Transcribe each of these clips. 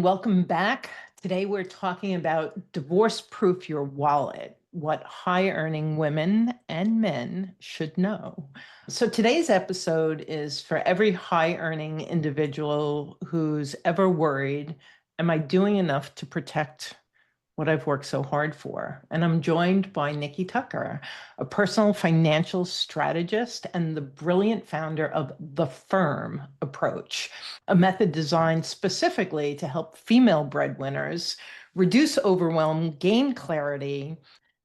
Welcome back. Today we're talking about divorce-proof your wallet, what high-earning women and men should know. So today's episode is for every high-earning individual who's ever worried, am I doing enough to protect what I've worked so hard for? And I'm joined by Nikki Tucker, a personal financial strategist and the brilliant founder of the FIIRM Approach, a method designed specifically to help female breadwinners reduce overwhelm, gain clarity,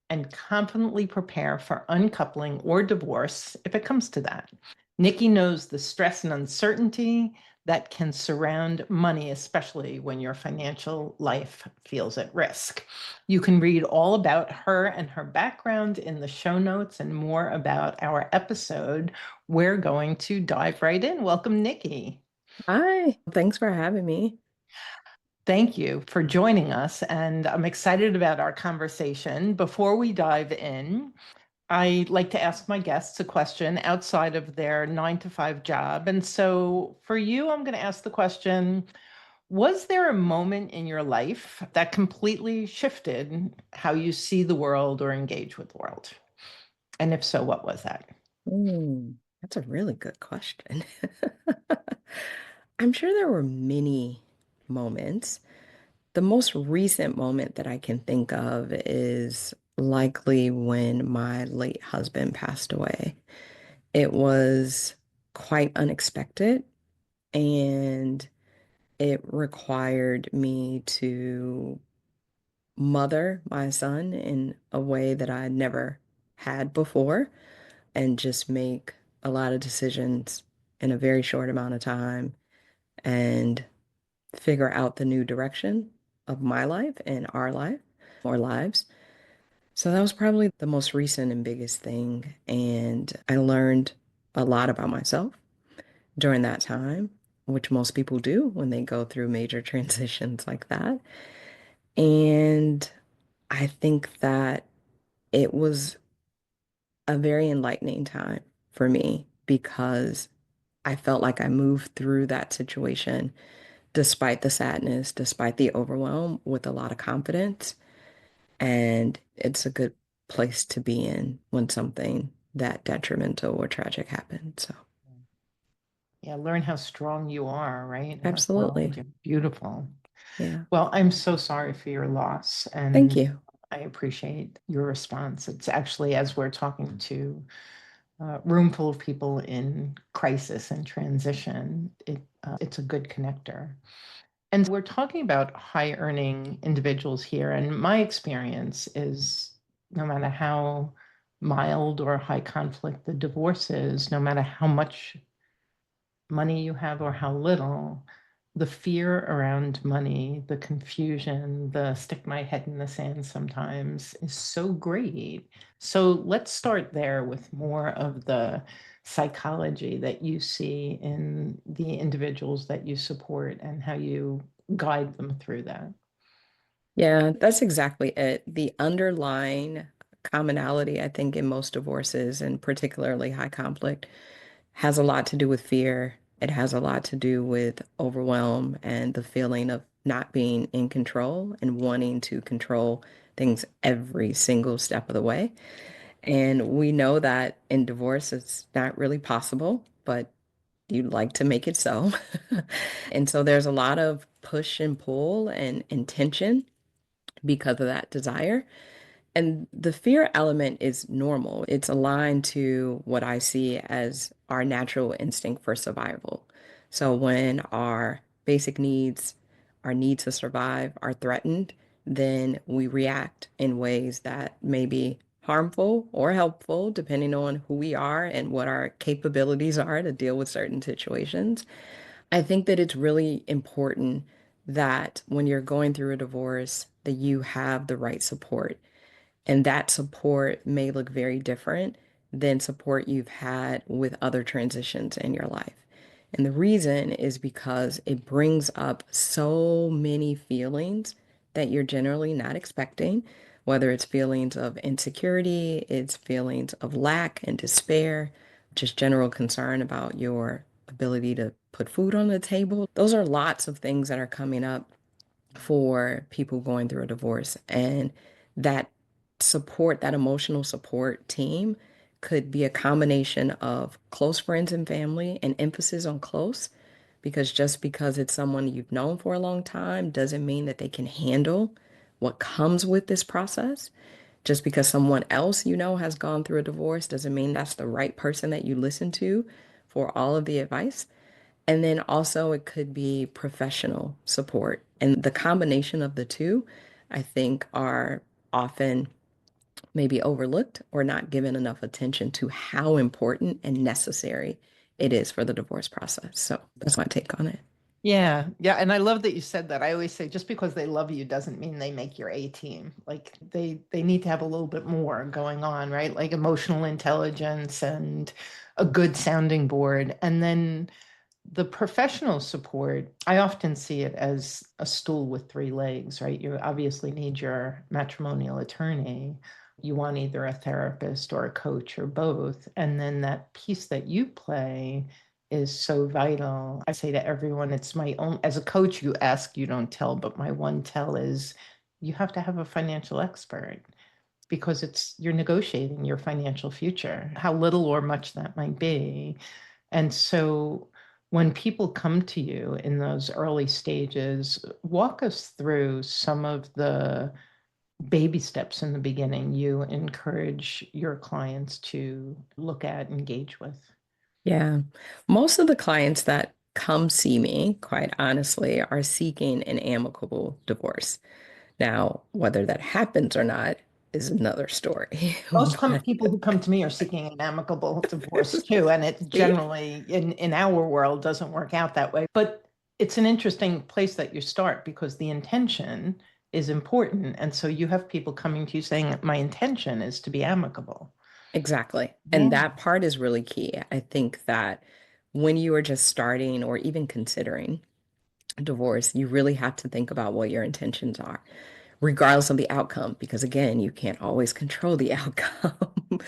and confidently prepare for uncoupling or divorce if it comes to that. Nikki knows the stress and uncertainty that can surround money, especially when your financial life feels at risk. You can read all about her and her background in the show notes and more about our episode. We're going to dive right in. Welcome, Nikki. Hi, thanks for having me. Thank you for joining us, and I'm excited about our conversation. Before we dive in, I like to ask my guests a question outside of their 9 to 5 job. And so for you, I'm going to ask the question, was there a moment in your life that completely shifted how you see the world or engage with the world? And if so, what was that? That's a really good question. I'm sure there were many moments. The most recent moment that I can think of is likely when my late husband passed away. It was quite unexpected and it required me to mother my son in a way that I never had before and just make a lot of decisions in a very short amount of time and figure out the new direction of my life and our life or lives. So that was probably the most recent and biggest thing. And I learned a lot about myself during that time, which most people do when they go through major transitions like that. And I think that it was a very enlightening time for me because I felt like I moved through that situation despite the sadness, despite the overwhelm, with a lot of confidence. And it's a good place to be in when something that detrimental or tragic happens. So, Yeah, learn how strong you are, right? How talented absolutely. you're beautiful. Yeah. Well, I'm so sorry for your loss, Thank and you. I appreciate your response. It's actually, as we're talking to room full of people in crisis and transition, it's a good connector. And we're talking about high earning individuals here. And my experience is no matter how mild or high conflict the divorce is, no matter how much money you have or how little, the fear around money, the confusion, the stick my head in the sand sometimes is so great. So let's start there with more of the psychology that you see in the individuals that you support and how you guide them through that. Yeah, that's exactly it. The underlying commonality, I think, in most divorces, and particularly high conflict, has a lot to do with fear. It has a lot to do with overwhelm and the feeling of not being in control and wanting to control things every single step of the way. And we know that in divorce, it's not really possible, but you'd like to make it so. And so there's a lot of push and pull and intention because of that desire. And the fear element is normal. It's aligned to what I see as our natural instinct for survival. So when our basic needs, our need to survive are threatened, then we react in ways that may be harmful or helpful, depending on who we are and what our capabilities are to deal with certain situations. I think that it's really important that when you're going through a divorce, that you have the right support. And that support may look very different than support you've had with other transitions in your life. And the reason is because it brings up so many feelings that you're generally not expecting, whether it's feelings of insecurity, it's feelings of lack and despair, just general concern about your ability to put food on the table. Those are lots of things that are coming up for people going through a divorce. And that support, that emotional support team could be a combination of close friends and family, and emphasis on close, because just because it's someone you've known for a long time doesn't mean that they can handle what comes with this process. Just because someone else you know has gone through a divorce doesn't mean that's the right person that you listen to for all of the advice. And then also, it could be professional support. And the combination of the two, I think, are often maybe overlooked or not given enough attention to how important and necessary it is for the divorce process. So that's my take on it. Yeah, yeah, and I love that you said that. I always say just because they love you doesn't mean they make your A team. Like they need to have a little bit more going on, right? Like emotional intelligence and a good sounding board. And then the professional support, I often see it as a stool with three legs, right? You obviously need your matrimonial attorney. You want either a therapist or a coach or both. And then that piece that you play is so vital. I say to everyone, it's my own, as a coach, you ask, you don't tell, but my one tell is you have to have a financial expert because you're negotiating your financial future, how little or much that might be. And so when people come to you in those early stages, walk us through some of the baby steps in the beginning you encourage your clients to look at, engage with. Yeah. Most of the clients that come see me, quite honestly, are seeking an amicable divorce. Now, whether that happens or not is another story. But People who come to me are seeking an amicable divorce too, and it see, generally in our world doesn't work out that way. But it's an interesting place that you start because the intention is important, and so you have people coming to you saying, "My intention is to be amicable." exactly. And Yeah. that part is really key. I think that when you are just starting or even considering divorce, you really have to think about what your intentions are, regardless of the outcome, because again, you can't always control the outcome.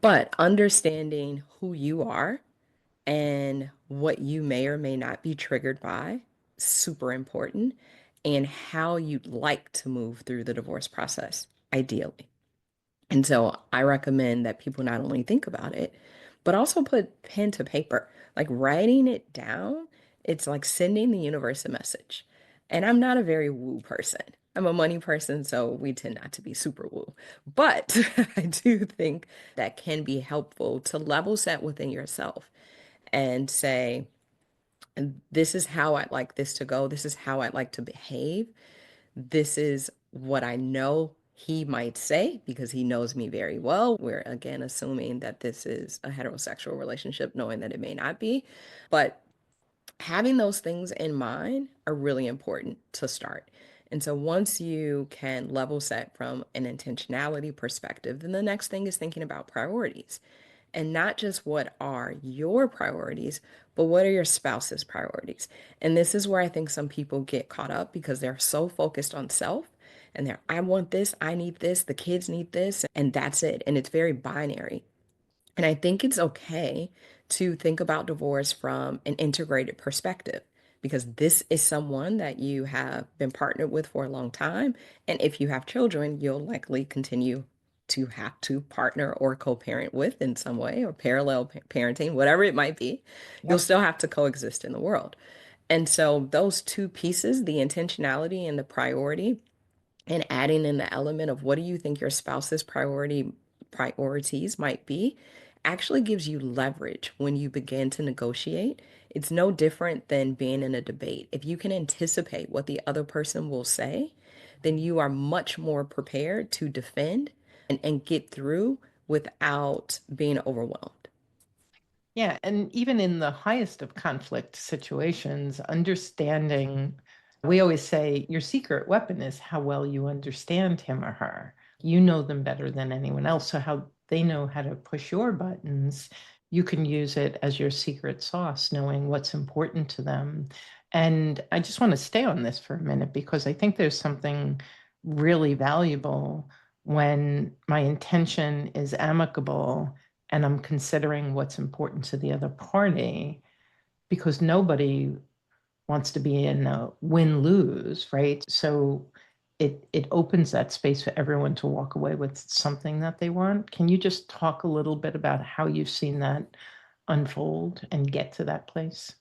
But understanding who you are and what you may or may not be triggered by, super important, and how you'd like to move through the divorce process, ideally. And so I recommend that people not only think about it, but also put pen to paper, like writing it down. It's like sending the universe a message. And I'm not a very woo person. I'm a money person, so we tend not to be super woo. But I do think that can be helpful to level set within yourself and say, this is how I'd like this to go. This is how I'd like to behave. This is what I know he might say because he knows me very well. We're again assuming that this is a heterosexual relationship, knowing that it may not be. But having those things in mind are really important to start. And so once you can level set from an intentionality perspective, then the next thing is thinking about priorities. And not just what are your priorities, but what are your spouse's priorities. And this is where I think some people get caught up because they're so focused on self and I want this, I need this, the kids need this, and that's it. And it's very binary. And I think it's okay to think about divorce from an integrated perspective because this is someone that you have been partnered with for a long time. And if you have children, you'll likely continue to have to partner or co-parent with in some way or parallel parenting, whatever it might be. You'll Yep. still have to coexist in the world. And so those two pieces, the intentionality and the priority, and adding in the element of what do you think your spouse's priorities might be actually gives you leverage when you begin to negotiate. It's no different than being in a debate. If you can anticipate what the other person will say, then you are much more prepared to defend and get through without being overwhelmed. Yeah, and even in the highest of conflict situations, understanding, we always say your secret weapon is how well you understand him or her. You know them better than anyone else. So, how they know how to push your buttons, you can use it as your secret sauce, knowing what's important to them. And I just want to stay on this for a minute because I think there's something really valuable when my intention is amicable and I'm considering what's important to the other party because nobody wants to be in a win-lose, right? So it opens that space for everyone to walk away with something that they want. Can you just talk a little bit about how you've seen that unfold and get to that place?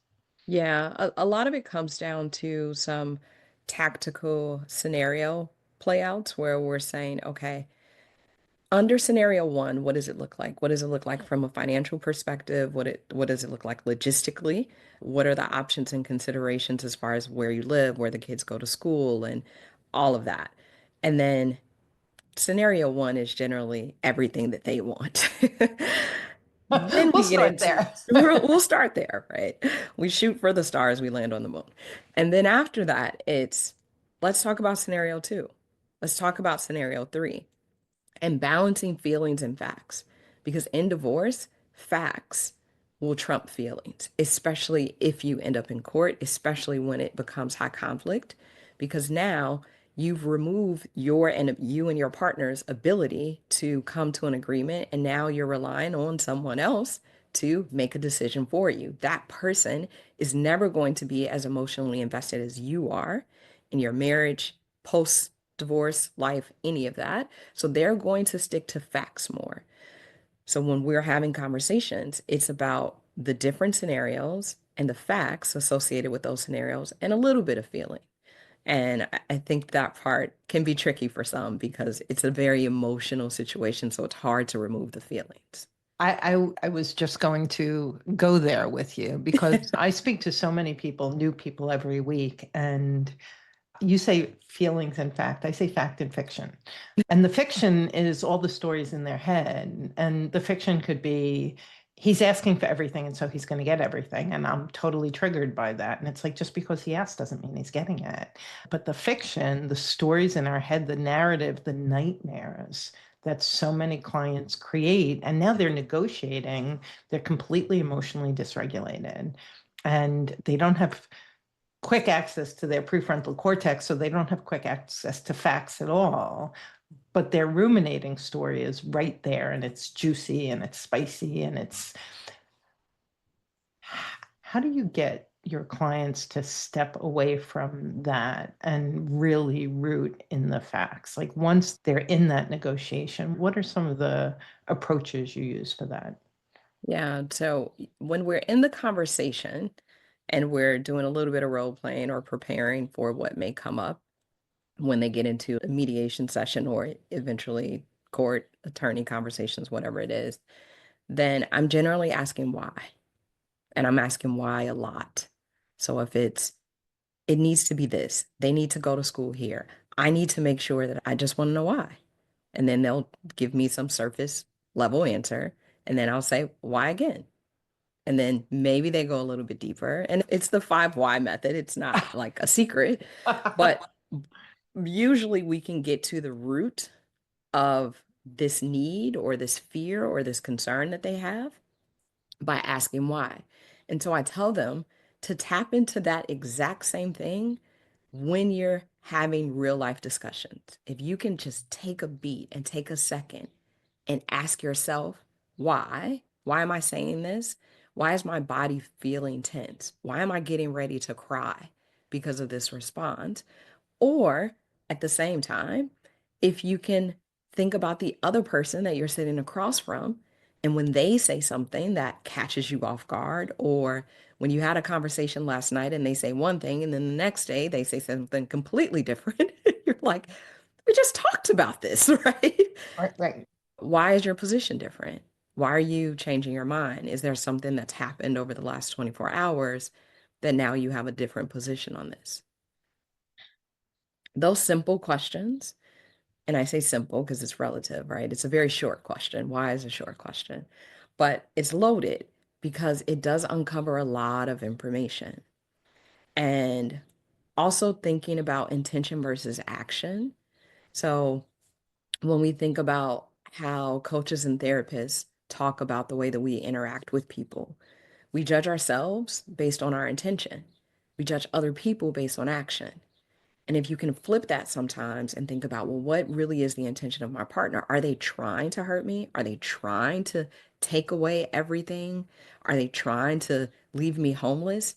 Yeah, a lot of it comes down to some tactical scenario playouts where we're saying, okay, under scenario one, what does it look like? What does it look like from a financial perspective? What does it look like logistically? What are the options and considerations as far as where you live, where the kids go to school, and all of that? And then scenario one is generally everything that they want. Then We'll we get start into, there. we'll start there, right? We shoot for the stars, we land on the moon. And then after that, it's let's talk about scenario two. Let's talk about scenario three and balancing feelings and facts. Because in divorce, facts will trump feelings, especially if you end up in court, especially when it becomes high conflict, because now you've removed you and your partner's ability to come to an agreement, and now you're relying on someone else to make a decision for you. That person is never going to be as emotionally invested as you are in your marriage, post divorce, life, any of that. So they're going to stick to facts more. So when we're having conversations, it's about the different scenarios and the facts associated with those scenarios and a little bit of feeling. And I think that part can be tricky for some because it's a very emotional situation. So it's hard to remove the feelings. I was just going to go there with you because I speak to so many people, new people every week, and you say feelings and fact. I say fact and fiction. And the fiction is all the stories in their head. And the fiction could be he's asking for everything, and so he's going to get everything. And I'm totally triggered by that. And it's like just because he asked doesn't mean he's getting it. But the fiction, the stories in our head, the narrative, the nightmares that so many clients create, and now they're negotiating, they're completely emotionally dysregulated. And they don't have quick access to their prefrontal cortex, so they don't have quick access to facts at all. But their ruminating story is right there, and it's juicy and it's spicy and it's how do you get your clients to step away from that and really root in the facts? Like once they're in that negotiation, what are some of the approaches you use for that? Yeah. So when we're in the conversation and we're doing a little bit of role playing or preparing for what may come up, when they get into a mediation session or eventually court attorney conversations, whatever it is, then I'm generally asking why. And I'm asking why a lot. So if it needs to be this, they need to go to school here. I need to make sure that I just want to know why. And then they'll give me some surface level answer. And then I'll say, why again? And then maybe they go a little bit deeper. And it's the five why method. It's not like a secret, but usually we can get to the root of this need or this fear or this concern that they have by asking why. And so I tell them to tap into that exact same thing when you're having real life discussions. If you can just take a beat and take a second and ask yourself, why? Why am I saying this? Why is my body feeling tense? Why am I getting ready to cry because of this response? Or at the same time, if you can think about the other person that you're sitting across from, and when they say something that catches you off guard, or when you had a conversation last night and they say one thing, and then the next day they say something completely different, you're like, we just talked about this, right? Right, right. Why is your position different? Why are you changing your mind? Is there something that's happened over the last 24 hours that now you have a different position on this? Those simple questions, and I say simple because it's relative, right? It's a very short question. Why is a short question? But it's loaded because it does uncover a lot of information. And also thinking about intention versus action. So when we think about how coaches and therapists talk about the way that we interact with people, we judge ourselves based on our intention. We judge other people based on action. And if you can flip that sometimes and think about, well, what really is the intention of my partner? Are they trying to hurt me? Are they trying to take away everything? Are they trying to leave me homeless?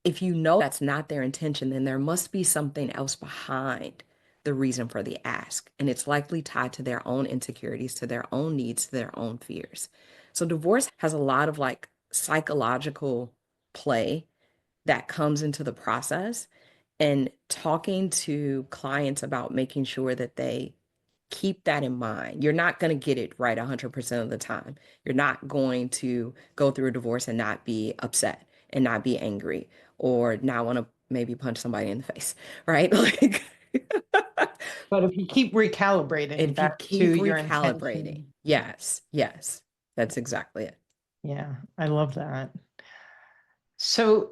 if you know that's not their intention, then there must be something else behind the reason for the ask. And it's likely tied to their own insecurities, to their own needs, to their own fears. So divorce has a lot of like psychological play that comes into the process. And talking to clients about making sure that they keep that in mind. You're not going to get it right 100% of the time. You're not going to go through a divorce and not be upset and not be angry or not want to maybe punch somebody in the face, right? Like, But if you keep recalibrating if you back to keep your recalibrating, intention, yes, yes, that's exactly it. yeah, I love that. So,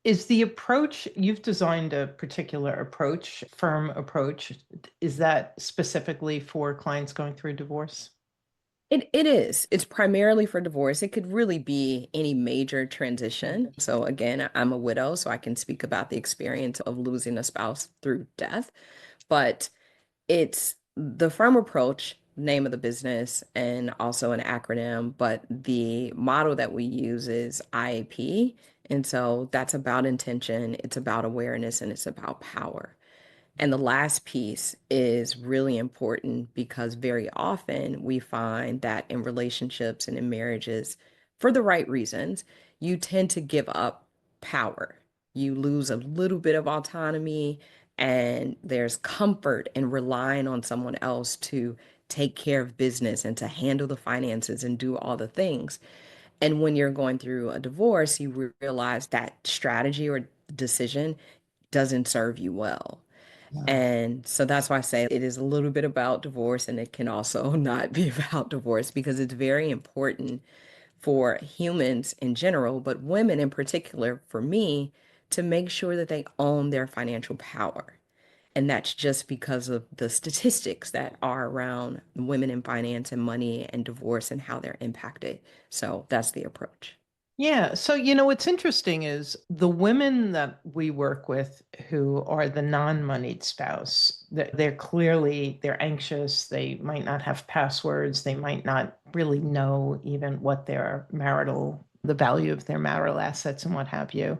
is the approach you've designed a particular approach, firm approach, is that specifically for clients going through divorce? It is. It's primarily for divorce. It could really be any major transition. So again, I'm a widow, so I can speak about the experience of losing a spouse through death. But it's the firm approach, name of the business, and also an acronym. But the model that we use is IAP. And so that's about intention, it's about awareness, and it's about power. And the last piece is really important because very often we find that in relationships and in marriages, for the right reasons, you tend to give up power. You lose a little bit of autonomy, and there's comfort in relying on someone else to take care of business and to handle the finances and do all the things. And when you're going through a divorce, you realize that strategy or decision doesn't serve you well. Yeah. And so that's why I say it is a little bit about divorce, and it can also not be about divorce because it's very important for humans in general, but women in particular, for me, to make sure that they own their financial power. And that's just because of the statistics that are around women in finance and money and divorce and how they're impacted. So that's the approach. Yeah. So, what's interesting is the women that we work with who are the non-moneyed spouse, they're clearly, they're anxious. They might not have passwords. They might not really know even what the value of their marital assets and what have you.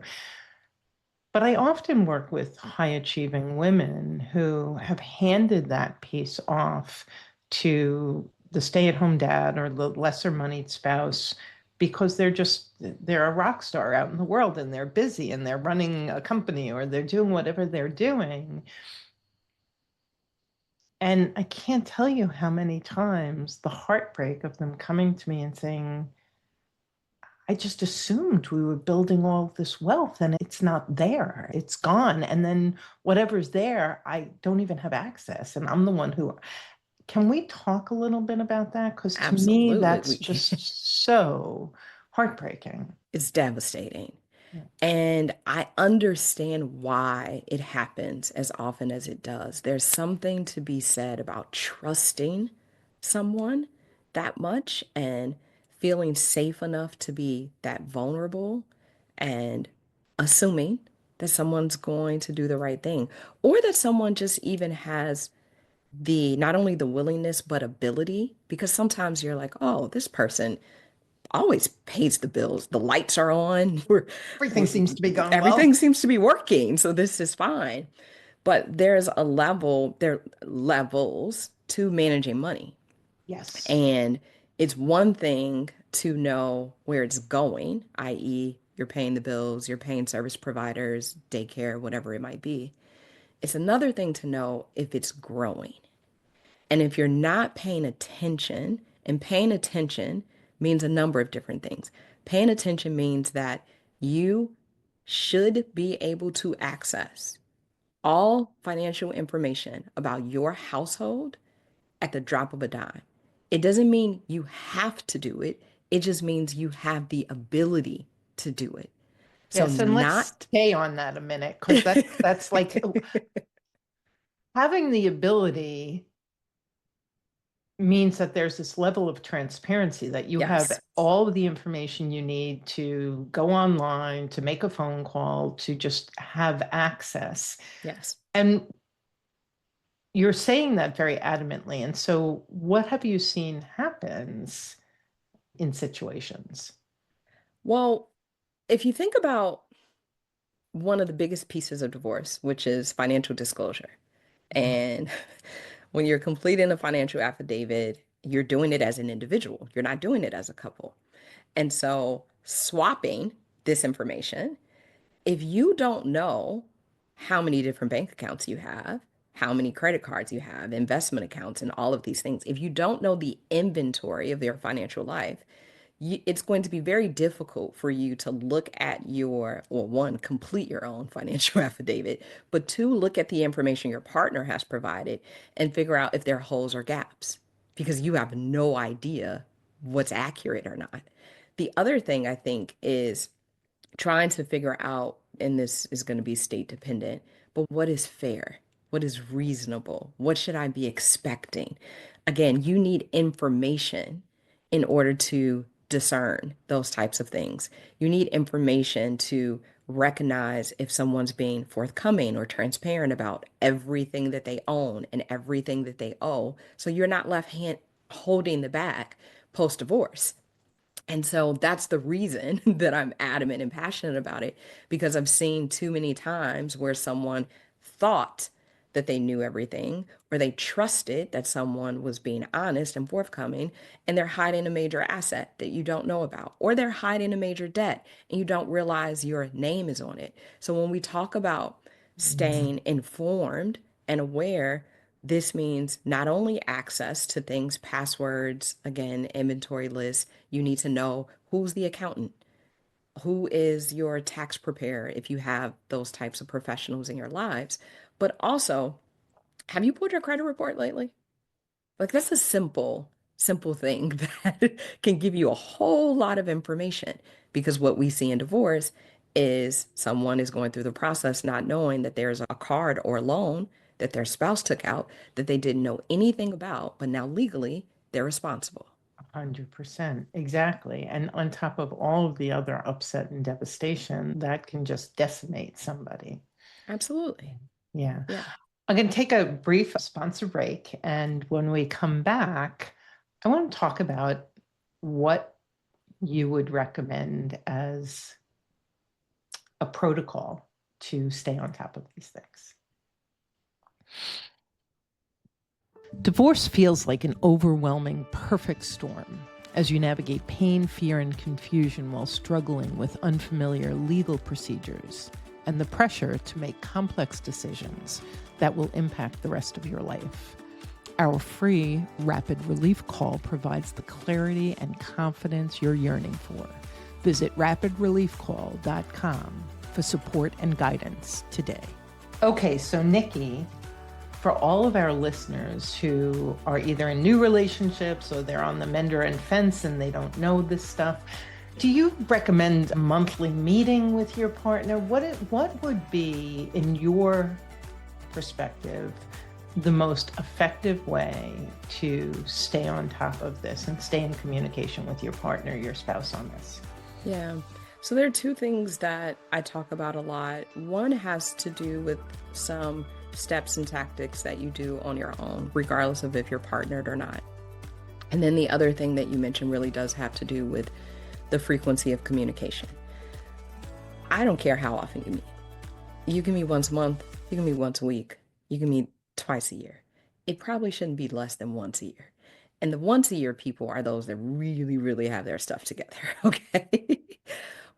But I often work with high achieving women who have handed that piece off to the stay at home dad or the lesser moneyed spouse because they're a rock star out in the world and they're busy and they're running a company or they're doing whatever they're doing. And I can't tell you how many times the heartbreak of them coming to me and saying, I just assumed we were building all this wealth and it's not there. It's gone. And then whatever's there, I don't even have access. And I'm the one who, can we talk a little bit about that? Because to me, Absolutely. that's just so heartbreaking. It's devastating. Yeah. And I understand why it happens as often as it does. There's something to be said about trusting someone that much and feeling safe enough to be that vulnerable and assuming that someone's going to do the right thing or that someone just even has the not only the willingness but ability, because sometimes you're like, oh, this person always pays the bills. The lights are on. Everything We're seems to be going well. everything seems to be working, so this is fine. But there are levels to managing money. Yes. And it's one thing to know where it's going, i.e., you're paying the bills, you're paying service providers, daycare, whatever it might be. It's another thing to know if it's growing. And if you're not paying attention, and paying attention means a number of different things. Paying attention means that you should be able to access all financial information about your household at the drop of a dime. It doesn't mean you have to do it, it just means you have the ability to do it. So, Yes. And let's not. stay on that a minute because that's like having the ability means that there's this level of transparency that you have Yes, all of the information you need to go online, to make a phone call, to just have access. yes. And you're saying that very adamantly. And so, what have you seen happens in situations? Well, if you think about one of the biggest pieces of divorce, which is financial disclosure. And when you're completing a financial affidavit, you're doing it as an individual. You're not doing it as a couple. And so swapping this information, if you don't know how many different bank accounts you have, how many credit cards you have, investment accounts, and all of these things, if you don't know the inventory of your financial life, it's going to be very difficult for you to look at your, well, one, complete your own financial affidavit, but two, look at the information your partner has provided and figure out if there are holes or gaps because you have no idea what's accurate or not. The other thing I think is trying to figure out, and this is going to be state dependent, but what is fair? What is reasonable? What should I be expecting? Again, you need information in order to discern those types of things. You need information to recognize if someone's being forthcoming or transparent about everything that they own and everything that they owe. So you're not holding the bag post divorce. And so that's the reason that I'm adamant and passionate about it because I've seen too many times where someone thought that they knew everything or they trusted that someone was being honest and forthcoming and they're hiding a major asset that you don't know about or they're hiding a major debt and you don't realize your name is on it. So when we talk about staying informed and aware, this means not only access to things, passwords, again, inventory lists, you need to know who's the accountant, who is your tax preparer if you have those types of professionals in your lives. But also, have you pulled your credit report lately? Like that's a simple thing that can give you a whole lot of information because what we see in divorce is someone is going through the process not knowing that there's a card or loan that their spouse took out that they didn't know anything about, but now legally they're responsible. 100%. Exactly. And on top of all of the other upset and devastation, that can just decimate somebody. Absolutely. Yeah. Yeah. I'm going to take a brief sponsor break. And when we come back, I want to talk about what you would recommend as a protocol to stay on top of these things. Divorce feels like an overwhelming perfect storm as you navigate pain, fear, and confusion while struggling with unfamiliar legal procedures and the pressure to make complex decisions that will impact the rest of your life. Our free rapid relief call provides the clarity and confidence you're yearning for. Visit rapidreliefcall.com for support and guidance today. Okay, so Nikki, for all of our listeners who are either in new relationships or they're on the mender and fence and they don't know this stuff, do you recommend a monthly meeting with your partner? What would be, in your perspective, the most effective way to stay on top of this and stay in communication with your partner, your spouse on this? Yeah. So there are two things that I talk about a lot. One has to do with some steps and tactics that you do on your own, regardless of if you're partnered or not. And then the other thing that you mentioned really does have to do with the frequency of communication. I don't care how often you meet. You can meet once a month, you can meet once a week, you can meet twice a year. It probably shouldn't be less than once a year. And the once a year people are those that really, really have their stuff together, okay?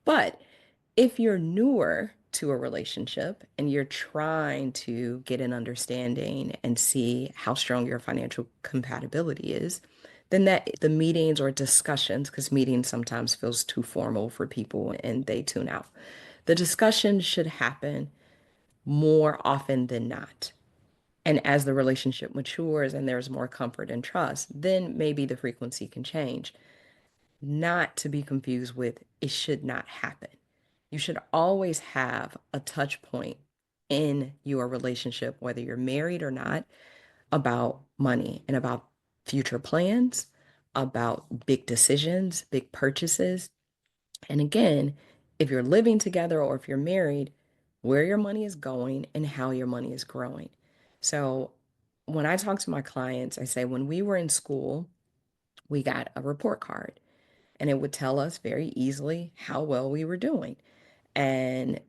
But if you're newer to a relationship and you're trying to get an understanding and see how strong your financial compatibility is, then that the meetings or discussions, because meetings sometimes feels too formal for people and they tune out. The discussion should happen more often than not. And as the relationship matures and there's more comfort and trust, then maybe the frequency can change. Not to be confused with it should not happen. You should always have a touch point in your relationship, whether you're married or not, about money and about future plans, about big decisions, big purchases. And again, if you're living together or if you're married, where your money is going and how your money is growing. So when I talk to my clients, I say when we were in school, we got a report card and it would tell us very easily how well we were doing. And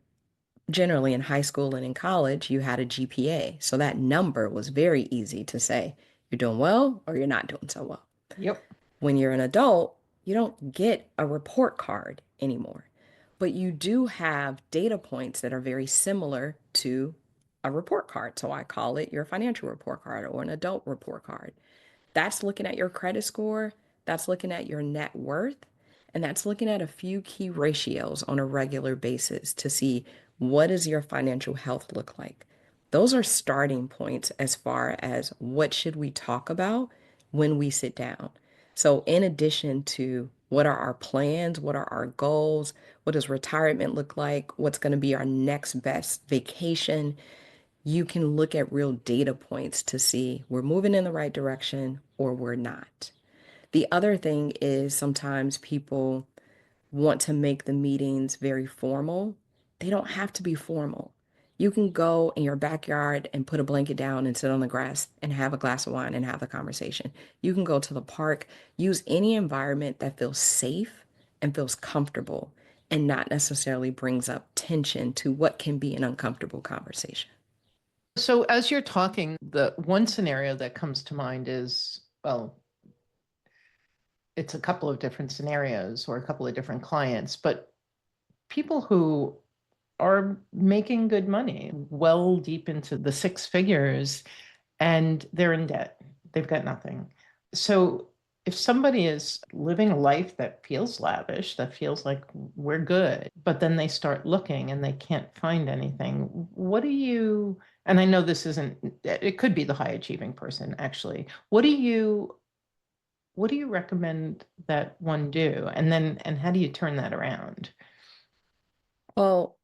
generally in high school and in college, you had a GPA. So that number was very easy to say you're doing well or you're not doing so well. Yep. When you're an adult, you don't get a report card anymore, but you do have data points that are very similar to a report card. So I call it your financial report card or an adult report card. That's looking at your credit score, that's looking at your net worth, and that's looking at a few key ratios on a regular basis to see what does your financial health look like. Those are starting points as far as what should we talk about when we sit down. So in addition to what are our plans, what are our goals, what does retirement look like, what's going to be our next best vacation, you can look at real data points to see we're moving in the right direction or we're not. The other thing is sometimes people want to make the meetings very formal. They don't have to be formal. You can go in your backyard and put a blanket down and sit on the grass and have a glass of wine and have the conversation. You can go to the park, use any environment that feels safe and feels comfortable and not necessarily brings up tension to what can be an uncomfortable conversation. So as you're talking, the one scenario that comes to mind is, well, it's a couple of different scenarios or a couple of different clients, but people who are making good money, well deep into the six figures, and they're in debt. They've got nothing. So if somebody is living a life that feels lavish, that feels like we're good, but then they start looking and they can't find anything, what do you, and I know this isn't, it could be the high achieving person actually. What do you recommend that one do? And how do you turn that around? Well,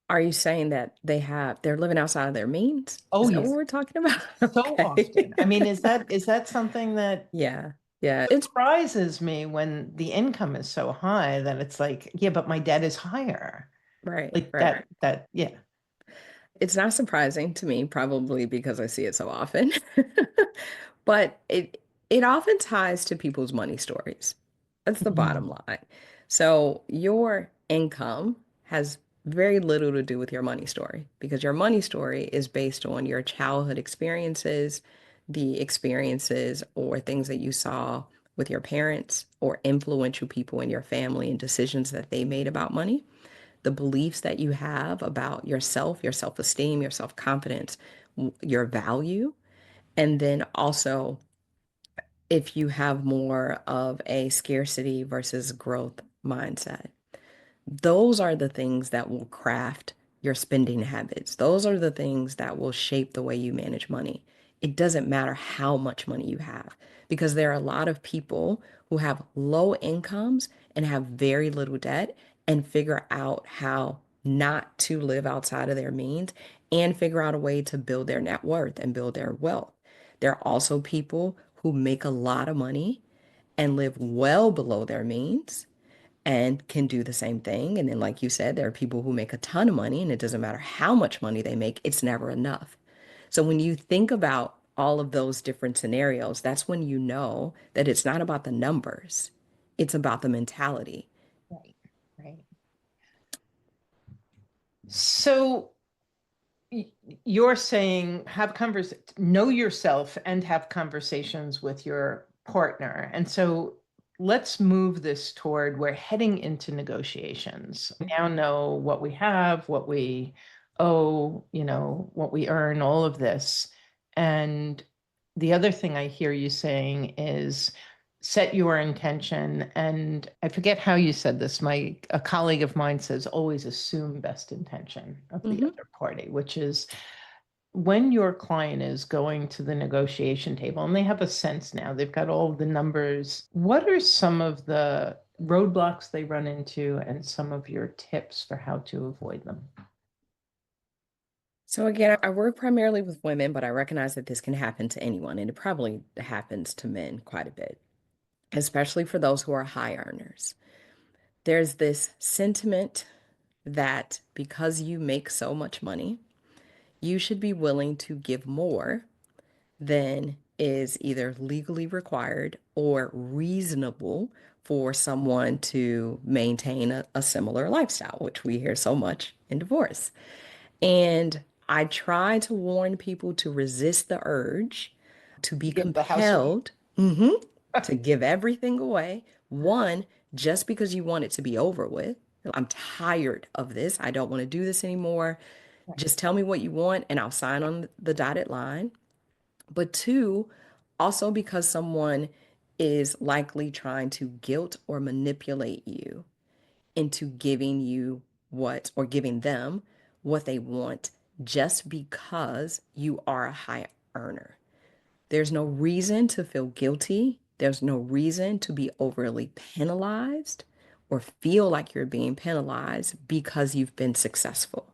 are you saying that they're living outside of their means? Oh, Is that what yes. we're talking about? So often. Okay. I mean, is that something that Yeah. Yeah. It's surprises me when the income is so high that it's like, yeah, but my debt is higher. right, Like right. yeah. It's not surprising to me, probably because I see it so often. But it often ties to people's money stories. That's the bottom Mhm. line. So your income has very little to do with your money story because your money story is based on your childhood experiences, the experiences or things that you saw with your parents or influential people in your family and decisions that they made about money, the beliefs that you have about yourself, your self-esteem, your self-confidence, your value, and then also if you have more of a scarcity versus growth mindset. Those are the things that will craft your spending habits. Those are the things that will shape the way you manage money. It doesn't matter how much money you have because there are a lot of people who have low incomes and have very little debt and figure out how not to live outside of their means and figure out a way to build their net worth and build their wealth. There are also people who make a lot of money and live well below their means and can do the same thing. And then, like you said, there are people who make a ton of money, and it doesn't matter how much money they make, it's never enough. So, when you think about all of those different scenarios, that's when you know that it's not about the numbers, it's about the mentality. Right. Right. So y- you're saying know yourself and have conversations with your partner. And so let's move this toward we're heading into negotiations. We now know what we have, what we owe, what we earn, all of this. And the other thing I hear you saying is set your intention. And I forget how you said this. A colleague of mine says always assume best intention of the Hmm. other party, which is when your client is going to the negotiation table and they have a sense now, they've got all the numbers. What are some of the roadblocks they run into and some of your tips for how to avoid them? So, again, I work primarily with women, but I recognize that this can happen to anyone, and it probably happens to men quite a bit, especially for those who are high earners. There's this sentiment that because you make so much money, you should be willing to give more than is either legally required or reasonable for someone to maintain a similar lifestyle, which we hear so much in divorce. And I try to warn people to resist the urge to To be give the house away. compelled, to give everything away. One, just because you want it to be over with. I'm tired of this. I don't want to do this anymore. Right. Just tell me what you want and I'll sign on the dotted line. But two, also because someone is likely trying to guilt or manipulate you into giving you what, or giving them what they want just because you are a high earner. There's no reason to feel guilty. There's no reason to be overly penalized or feel like you're being penalized because you've been successful.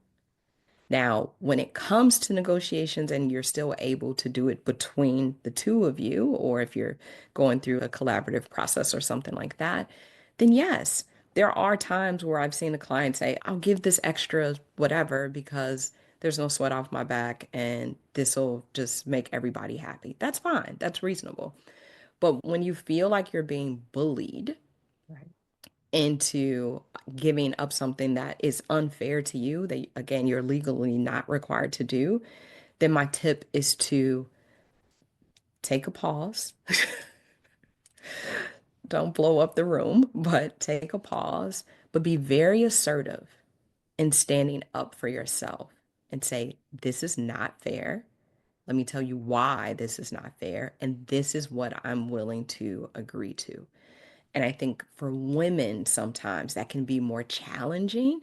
Now, when it comes to negotiations and you're still able to do it between the two of you, or if you're going through a collaborative process or something like that, then yes, there are times where I've seen a client say, I'll give this extra whatever because there's no sweat off my back and this will just make everybody happy. That's fine. That's reasonable. But when you feel like you're being bullied, Right. into giving up something that is unfair to you, that again, you're legally not required to do, then my tip is to take a pause. Don't blow up the room, but take a pause, but be very assertive in standing up for yourself and say, this is not fair. Let me tell you why this is not fair. And this is what I'm willing to agree to. And I think for women, sometimes that can be more challenging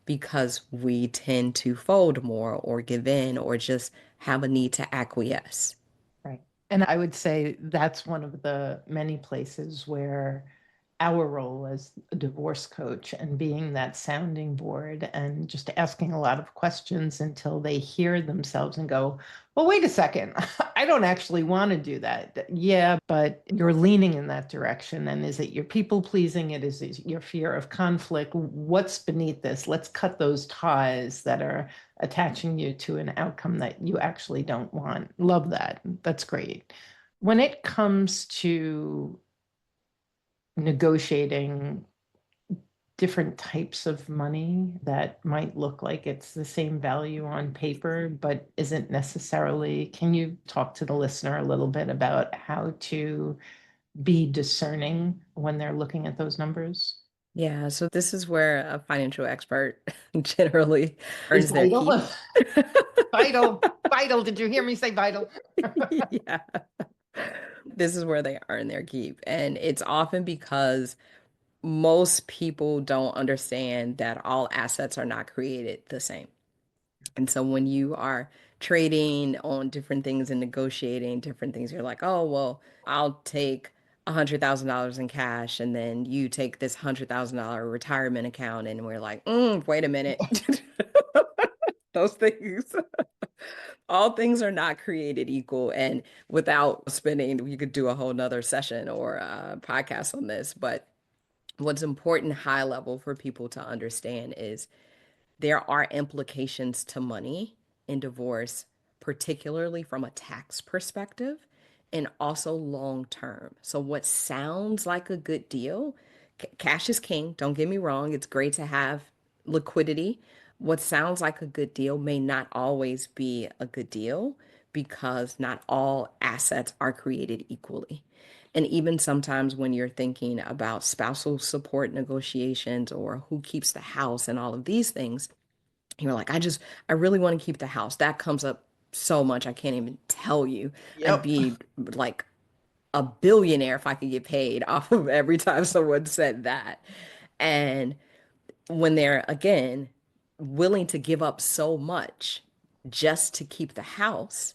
because we tend to fold more or give in or just have a need to acquiesce. Right. And I would say that's one of the many places where our role as a divorce coach and being that sounding board and just asking a lot of questions until they hear themselves and go, well, wait a second, I don't actually want to do that. Yeah, but you're leaning in that direction. And is it your people pleasing? Is it your fear of conflict? What's beneath this? Let's cut those ties that are attaching you to an outcome that you actually don't want. Love that. That's great. When it comes to negotiating different types of money that might look like it's the same value on paper, but isn't necessarily, can you talk to the listener a little bit about how to be discerning when they're looking at those numbers? Yeah, so this is where a financial expert generally Is earns their keep. vital. Vital, vital. Did you hear me say vital? Yeah. This is where they earn their keep. And it's often because most people don't understand that all assets are not created the same. And so when you are trading on different things and negotiating different things, you're like, oh, well, I'll take $100,000 in cash, and then you take this $100,000 retirement account, and we're like, wait a minute. Those things, all things are not created equal. And without spending, you could do a whole nother session or a podcast on this. But what's important high level for people to understand is there are implications to money in divorce, particularly from a tax perspective and also long term. So, what sounds like a good deal, cash is king, don't get me wrong, it's great to have liquidity. What sounds like a good deal may not always be a good deal because not all assets are created equally. And even sometimes when you're thinking about spousal support negotiations or who keeps the house and all of these things, you're like, I really want to keep the house. That comes up so much. I can't even tell you. I'd Yep. be like a billionaire if I could get paid off of every time someone said that. And when they're, again, willing to give up so much just to keep the house,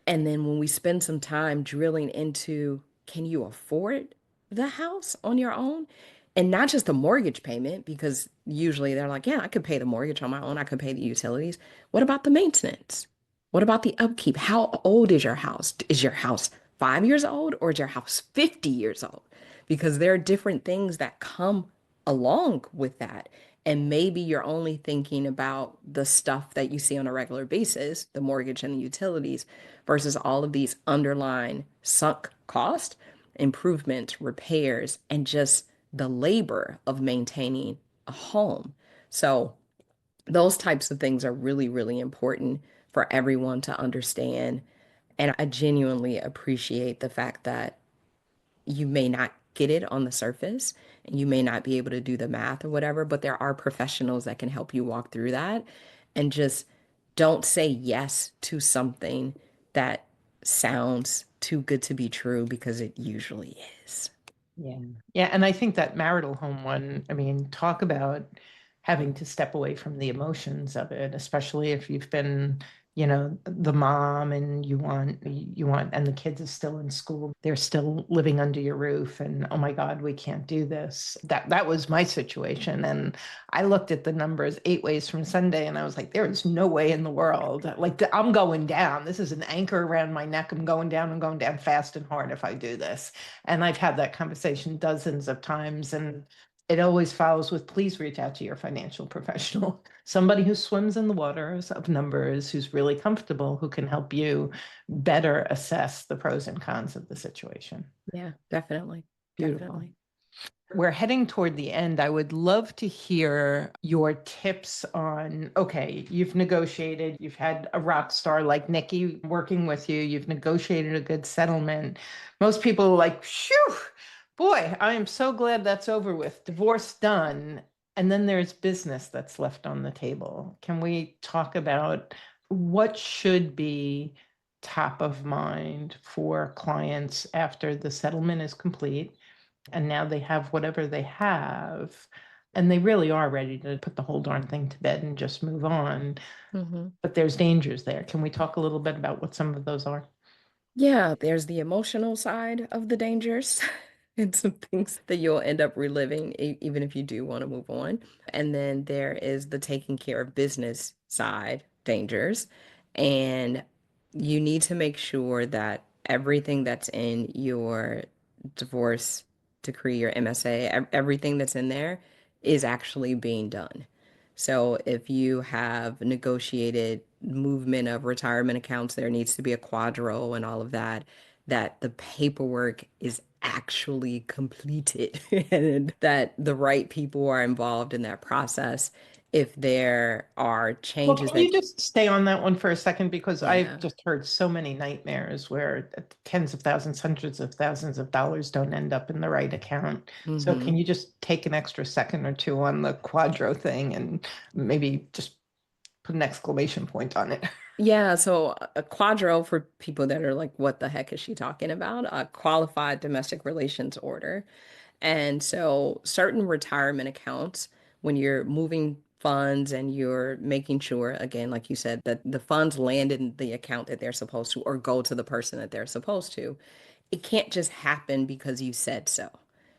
and then when we spend some time drilling into, can you afford the house on your own? And not just the mortgage payment, because usually they're like, yeah, I could pay the mortgage on my own. I could pay the utilities. What about the maintenance? What about the upkeep? How old is your house? Is your house 5 years old or is your house 50 years old? Because there are different things that come along with that. And maybe you're only thinking about the stuff that you see on a regular basis, the mortgage and the utilities, versus all of these underlying sunk cost, improvement, repairs, and just the labor of maintaining a home. So Those types of things are really, really important for everyone to understand. And I genuinely appreciate the fact that you may not get it on the surface and you may not be able to do the math or whatever, but there are professionals that can help you walk through that. And just don't say yes to something that sounds too good to be true, because it usually is. Yeah. Yeah. And I think that marital home one, I mean, talk about having to step away from the emotions of it, especially if you've been, the mom and and the kids are still in school. They're still living under your roof and oh my God, we can't do this. That was my situation. And I looked at the numbers 8 ways from Sunday and I was like, there is no way in the world. Like I'm going down. This is an anchor around my neck. I'm going down. I'm going down fast and hard if I do this. And I've had that conversation dozens of times. And it always follows with please reach out to your financial professional, somebody who swims in the waters of numbers, who's really comfortable, who can help you better assess the pros and cons of the situation. Yeah, definitely. Beautiful. Definitely. We're heading toward the end. I would love to hear your tips on, okay, you've negotiated, you've had a rock star like Nikki working with you, you've negotiated a good settlement. Most people are like, phew, boy, I am so glad that's over with. Divorce done. And then there's business that's left on the table. Can we talk about what should be top of mind for clients after the settlement is complete? And now they have whatever they have, and they really are ready to put the whole darn thing to bed and just move on. Hmm. But there's dangers there. Can we talk a little bit about what some of those are? Yeah, there's the emotional side of the dangers and some things that you'll end up reliving even if you do want to move on. And then there is the taking care of business side dangers. And you need to make sure that everything that's in your divorce decree, your MSA, everything that's in there is actually being done. So if you have negotiated movement of retirement accounts, there needs to be a quadro and all of that, that the paperwork is actually completed and that the right people are involved in that process. If there are Well, changes can you that, just stay on that one for a second? Because I've yeah. just heard so many nightmares where tens of thousands, hundreds of thousands of dollars don't end up in the right account. So Hmm. can you just take an extra second or two on the Quadro thing and maybe just put an exclamation point on it? Yeah, so a quadro, for people that are like, what the heck is she talking about? A qualified domestic relations order. And so certain retirement accounts, when you're moving funds and you're making sure, again, like you said, that the funds land in the account that they're supposed to or go to the person that they're supposed to, it can't just happen because you said so.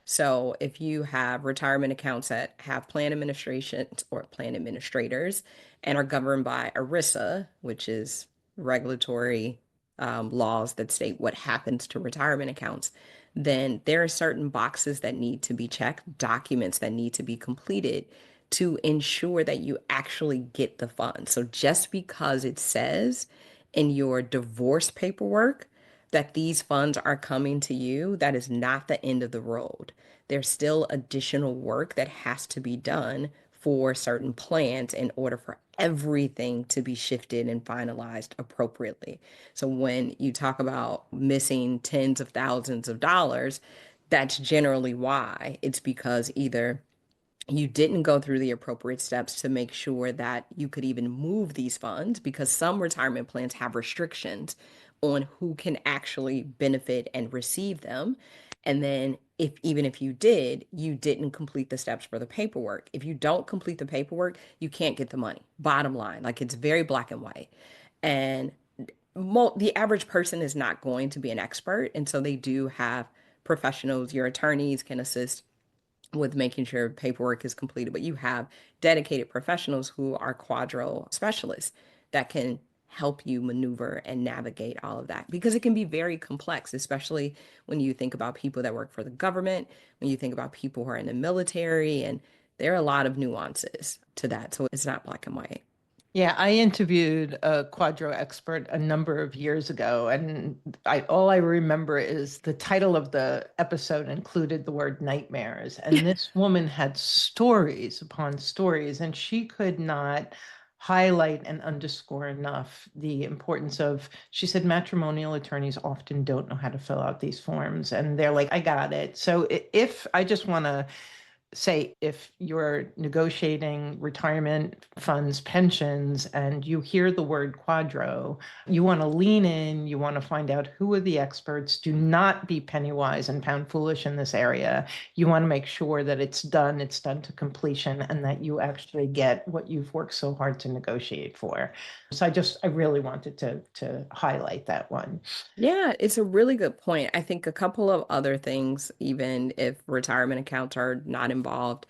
So if you have retirement accounts that have plan administrations or plan administrators and are governed by ERISA, which is regulatory laws that state what happens to retirement accounts, then there are certain boxes that need to be checked, documents that need to be completed to ensure that you actually get the funds. So just because it says in your divorce paperwork that these funds are coming to you, that is not the end of the road. There's still additional work that has to be done for certain plans in order for everything to be shifted and finalized appropriately. So when you talk about missing tens of thousands of dollars, that's generally why. It's because either you didn't go through the appropriate steps to make sure that you could even move these funds, because some retirement plans have restrictions on who can actually benefit and receive them. And then if even if you did, you didn't complete the steps for the paperwork. If you don't complete the paperwork, you can't get the money. Bottom line, like, it's very black and white. And the average person is not going to be an expert, and so they do have professionals. Your attorneys can assist with making sure paperwork is completed, but you have dedicated professionals who are quadro specialists that can help you maneuver and navigate all of that, because it can be very complex, especially when you think about people that work for the government, when you think about people who are in the military, and there are a lot of nuances to that. So it's not black and white. Yeah, I interviewed a Quadro expert a number of years ago, and all I remember is the title of the episode included the word nightmares. And this woman had stories upon stories, and she could not highlight and underscore enough the importance of, she said, matrimonial attorneys often don't know how to fill out these forms. And they're like, I got it. So if I just want to say, if you're negotiating retirement funds, pensions, and you hear the word quadro, you want to lean in, you want to find out who are the experts. Do not be penny wise and pound foolish in this area. You want to make sure that it's done to completion, and that you actually get what you've worked so hard to negotiate for. So I really wanted to highlight that one. Yeah, it's a really good point. I think a couple of other things, even if retirement accounts are not involved,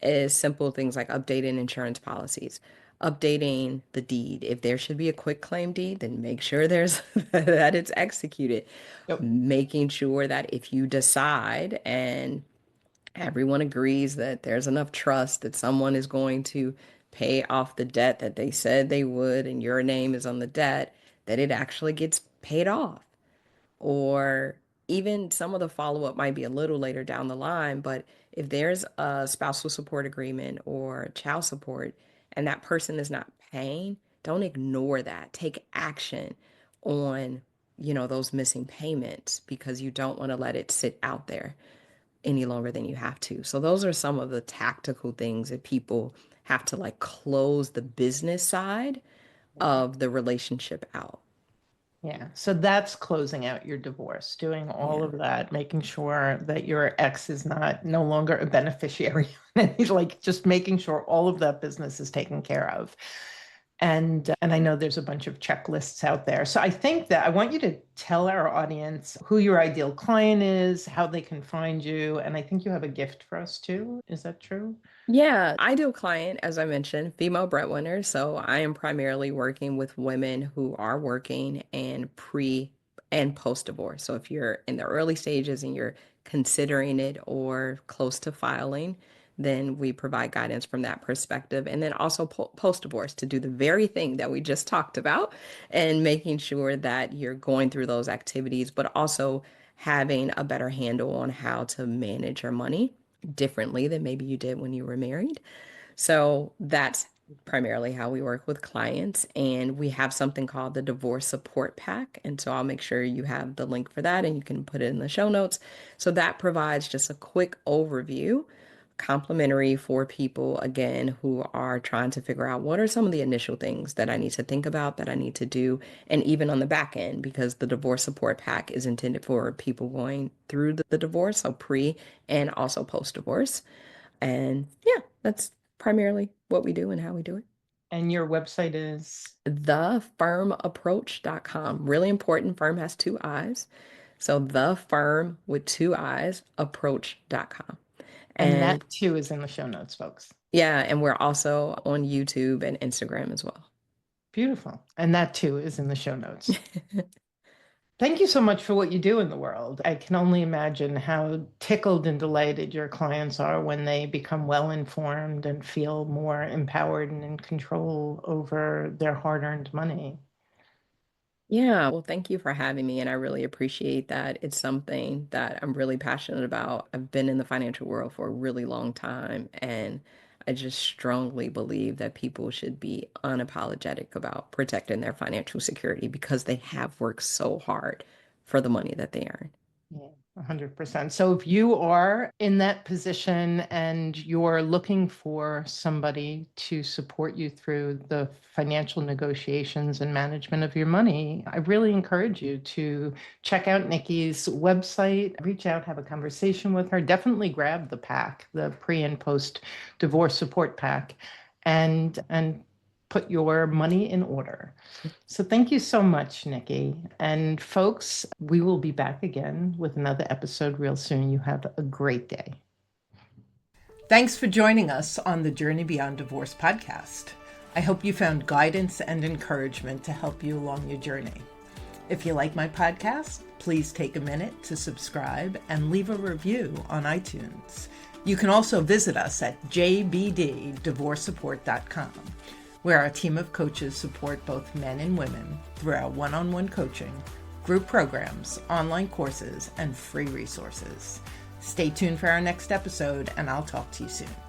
is simple things like updating insurance policies, updating the deed. If there should be a quick claim deed, then make sure there's that it's executed. Yep. Making sure that if you decide and everyone agrees that there's enough trust that someone is going to pay off the debt that they said they would, and your name is on the debt, that it actually gets paid off. Or even some of the follow up might be a little later down the line, but if there's a spousal support agreement or child support and that person is not paying, don't ignore that. Take action on, those missing payments because you don't want to let it sit out there any longer than you have to. So those are some of the tactical things that people have to like close the business side of the relationship out. Yeah, so that's closing out your divorce, doing all Yeah. of that, making sure that your ex is not no longer a beneficiary, and he's like just making sure all of that business is taken care of. And I know there's a bunch of checklists out there. So I think that I want you to tell our audience who your ideal client is, how they can find you, and I think you have a gift for us too. Is that true? Yeah, ideal client, as I mentioned, female breadwinner. So I am primarily working with women who are working and pre and post divorce. So if you're in the early stages and you're considering it or close to filing, then we provide guidance from that perspective. And then also post divorce to do the very thing that we just talked about and making sure that you're going through those activities, but also having a better handle on how to manage your money differently than maybe you did when you were married. So that's primarily how we work with clients. And we have something called the Divorce Support Pack. And so I'll make sure you have the link for that and you can put it in the show notes. So that provides just a quick overview, complimentary for people, again, who are trying to figure out what are some of the initial things that I need to think about, that I need to do, and even on the back end, because the divorce support pack is intended for people going through the divorce, so pre and also post divorce. And yeah, that's primarily what we do and how we do it. And your website is, TheFIIRMApproach.com. Really important. Firm has two I's. So the firm with two I's, approach.com. and And that too is in the show notes, folks. yeah, and we're also on YouTube and Instagram as well. Beautiful. And that too is in the show notes. Thank you so much for what you do in the world. I can only imagine how tickled and delighted your clients are when they become well informed and feel more empowered and in control over their hard-earned money. Yeah, well, thank you for having me, and I really appreciate that. It's something that I'm really passionate about. I've been in the financial world for a really long time, and I just strongly believe that people should be unapologetic about protecting their financial security because they have worked so hard for the money that they earn. Yeah, 100%. So if you are in that position and you're looking for somebody to support you through the financial negotiations and management of your money, I really encourage you to check out Nikki's website, reach out, have a conversation with her. Definitely grab the pack, the pre and post divorce support pack, and put your money in order. So thank you so much, Nikki. And folks, we will be back again with another episode real soon. You have a great day. Thanks for joining us on the Journey Beyond Divorce podcast. I hope you found guidance and encouragement to help you along your journey. If you like my podcast, please take a minute to subscribe and leave a review on iTunes. You can also visit us at jbddivorcesupport.com. where our team of coaches support both men and women through our one-on-one coaching, group programs, online courses, and free resources. Stay tuned for our next episode, and I'll talk to you soon.